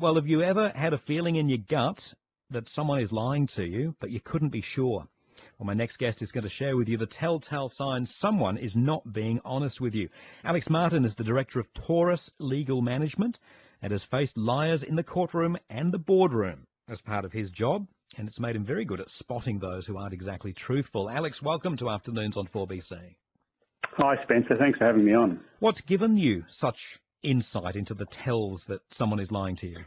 Well, have you ever had a feeling in your gut that someone is lying to you, but you couldn't be sure? Well, my next guest is going to share with you the telltale signs someone is not being honest with you. Alex Martin is the Director of Taurus Legal Management and has faced liars in the courtroom and the boardroom as part of his job, and it's made him very good at spotting those who aren't exactly truthful. Alex, welcome to Afternoons on 4BC. Hi, Spencer. Thanks for having me on. What's given you such insight into the tells that someone is lying to you?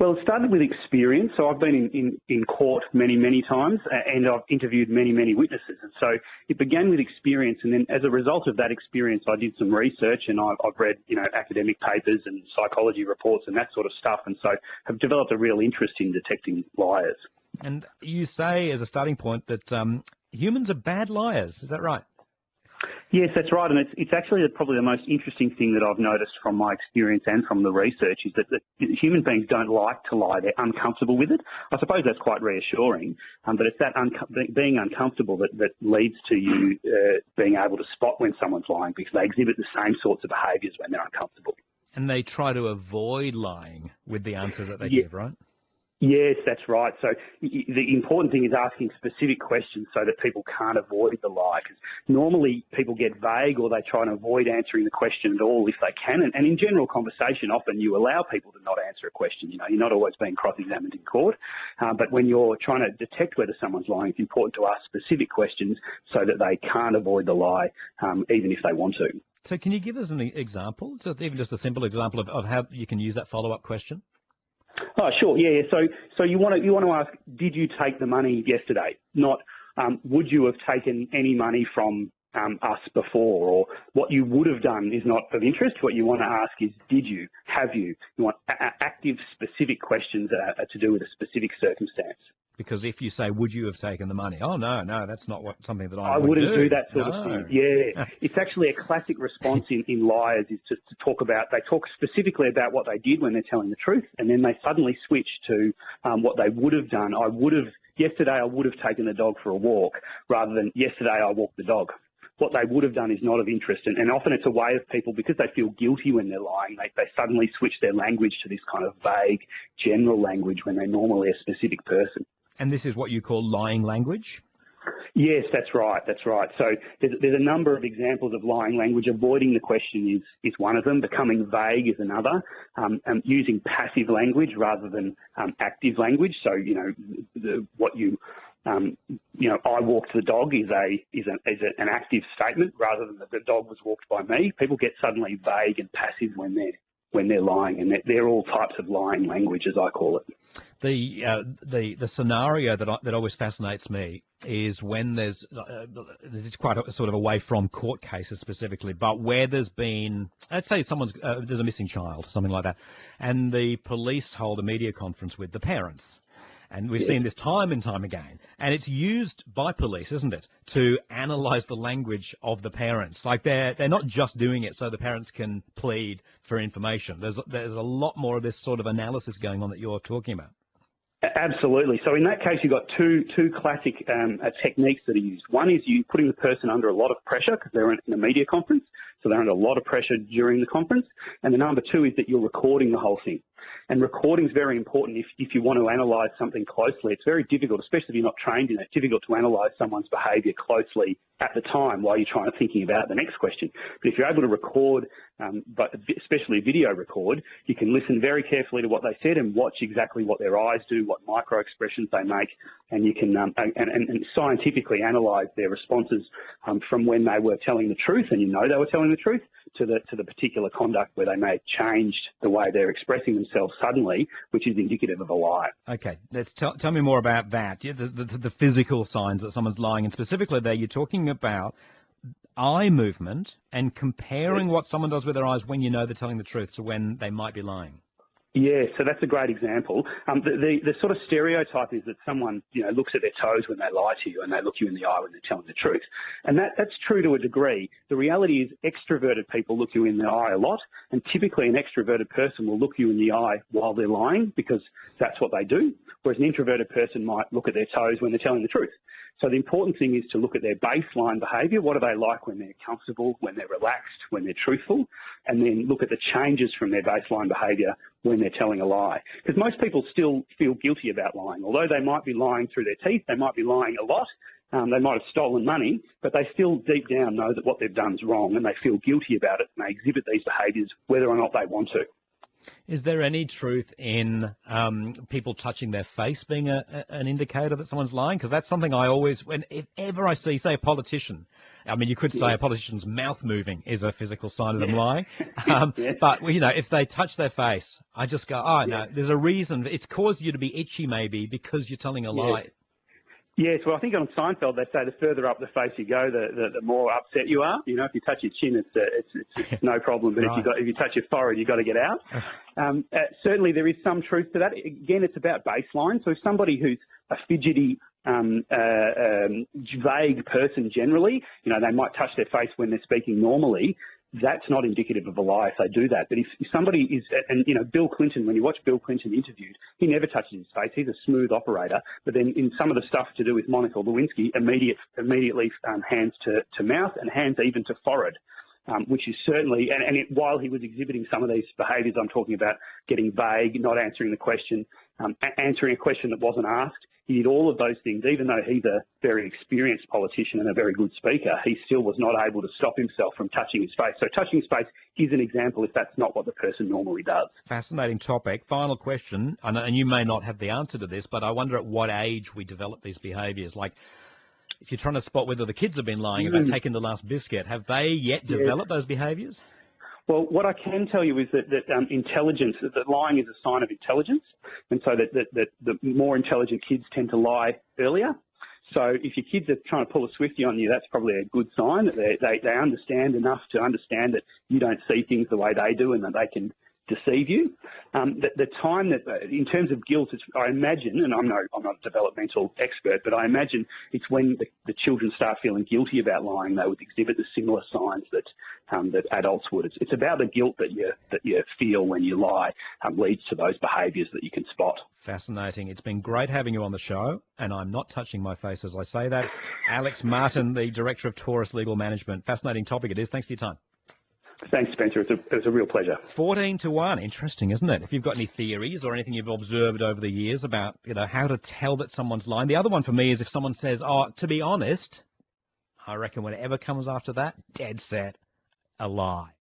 Well, it started with experience. So I've been in court many times, and I've interviewed many witnesses. And so it began with experience, and then as a result of that experience, I did some research, and I've read, academic papers and psychology reports and that sort of stuff, and so have developed a real interest in detecting liars. And you say, as a starting point, that humans are bad liars. Is that right? Yes, that's right, and it's actually probably the most interesting thing that I've noticed from my experience and from the research is that human beings don't like to lie. They're uncomfortable with it. I suppose that's quite reassuring, but it's that being uncomfortable that leads to you being able to spot when someone's lying, because they exhibit the same sorts of behaviours when they're uncomfortable. And they try to avoid lying with the answers that they give, right? Yes, that's right. So the important thing is asking specific questions so that people can't avoid the lie. Because normally people get vague or they try and avoid answering the question at all if they can. And in general conversation, often you allow people to not answer a question. You're not always being cross-examined in court. But when you're trying to detect whether someone's lying, it's important to ask specific questions so that they can't avoid the lie, even if they want to. So can you give us an example, even just a simple example of how you can use that follow-up question? Oh, sure. Yeah. So you want to ask, did you take the money yesterday? Not, would you have taken any money from us before? Or what you would have done is not of interest. What you want to ask is, did you? Have you? You want active, specific questions to do with a specific circumstance. Because if you say, would you have taken the money? Oh, no, that's not something that I would wouldn't do that sort of thing. Yeah. It's actually a classic response in liars is to talk about, they talk specifically about what they did when they're telling the truth, and then they suddenly switch to what they would have done. Yesterday I would have taken the dog for a walk, rather than yesterday I walked the dog. What they would have done is not of interest, and often it's a way of people, because they feel guilty when they're lying, they suddenly switch their language to this kind of vague, general language when they're normally a specific person. And this is what you call lying language? Yes, that's right. So there's a number of examples of lying language. Avoiding the question is one of them. Becoming vague is another. Using passive language rather than active language. So I walked the dog is an active statement rather than the dog was walked by me. People get suddenly vague and passive when they're lying, and they're all types of lying language, as I call it. The scenario that always fascinates me is when this is quite sort of away from court cases specifically, but where there's been, let's say there's a missing child, something like that, and the police hold a media conference with the parents. And we've seen this time and time again. And it's used by police, isn't it, to analyse the language of the parents. Like they're not just doing it so the parents can plead for information. There's a lot more of this sort of analysis going on that you're talking about. Absolutely. So in that case, you've got two classic techniques that are used. One is you putting the person under a lot of pressure because they're in a media conference, so they're under a lot of pressure during the conference. And the number two is that you're recording the whole thing. And recording is very important if you want to analyse something closely. It's very difficult, especially if you're not trained in it. It's difficult to analyse someone's behaviour closely at the time while you're thinking about the next question. But if you're able to record, but especially video record, you can listen very carefully to what they said and watch exactly what their eyes do, what micro expressions they make, and you can and scientifically analyse their responses from when they were telling the truth, and they were telling the truth, to the particular conduct where they may have changed the way they're expressing themselves suddenly, which is indicative of a lie. Okay, let's tell me more about that. Yeah, the physical signs that someone's lying, and specifically there you're talking about eye movement and comparing what someone does with their eyes when they're telling the truth to when they might be lying. Yeah, so that's a great example. The sort of stereotype is that someone, looks at their toes when they lie to you and they look you in the eye when they're telling the truth. And that's true to a degree. The reality is extroverted people look you in the eye a lot, and typically an extroverted person will look you in the eye while they're lying because that's what they do, whereas an introverted person might look at their toes when they're telling the truth. So the important thing is to look at their baseline behaviour. What are they like when they're comfortable, when they're relaxed, when they're truthful, and then look at the changes from their baseline behaviour when they're telling a lie. Because most people still feel guilty about lying. Although they might be lying through their teeth, they might be lying a lot, they might have stolen money, but they still deep down know that what they've done is wrong, and they feel guilty about it, and they exhibit these behaviours whether or not they want to. Is there any truth in people touching their face being an indicator that someone's lying? Because that's something I always, if ever I see, say, a politician, I mean, you could say a politician's mouth moving is a physical sign of them lying. But, if they touch their face, I just go, no, there's a reason. It's caused you to be itchy maybe because you're telling a lie. Yes, well, I think on Seinfeld they say the further up the face you go, the more upset you are. If you touch your chin, it's no problem. But right. if you touch your forehead, you've got to get out. Certainly, there is some truth to that. Again, it's about baseline. So if somebody who's a fidgety, vague person generally, they might touch their face when they're speaking normally. That's not indicative of a lie if they do that. But if somebody is, and Bill Clinton, when you watch Bill Clinton interviewed, he never touches his face. He's a smooth operator. But then in some of the stuff to do with Monica Lewinsky, immediately hands to mouth and hands even to forehead. Which is certainly, while he was exhibiting some of these behaviours I'm talking about, getting vague, not answering the question, answering a question that wasn't asked, he did all of those things. Even though he's a very experienced politician and a very good speaker, he still was not able to stop himself from touching his face. So touching his face is an example if that's not what the person normally does. Fascinating topic. Final question, and you may not have the answer to this, but I wonder at what age we develop these behaviours. Like, if you're trying to spot whether the kids have been lying about taking the last biscuit, have they yet developed those behaviours? Well, what I can tell you is that intelligence, that lying is a sign of intelligence, and so that the more intelligent kids tend to lie earlier. So if your kids are trying to pull a Swiftie on you, that's probably a good sign that they understand enough to understand that you don't see things the way they do and that they can deceive you. The time that, in terms of guilt, I imagine, and I'm not a developmental expert, but I imagine it's when the children start feeling guilty about lying, they would exhibit the similar signs that adults would. It's about the guilt that you feel when you lie leads to those behaviours that you can spot. Fascinating. It's been great having you on the show, and I'm not touching my face as I say that. Alex Martin, the Director of Taurus Legal Management. Fascinating topic it is. Thanks for your time. Thanks, Spencer. It was a real pleasure. 14-1. Interesting, isn't it? If you've got any theories or anything you've observed over the years about, how to tell that someone's lying. The other one for me is if someone says, to be honest, I reckon whatever comes after that, dead set, a lie.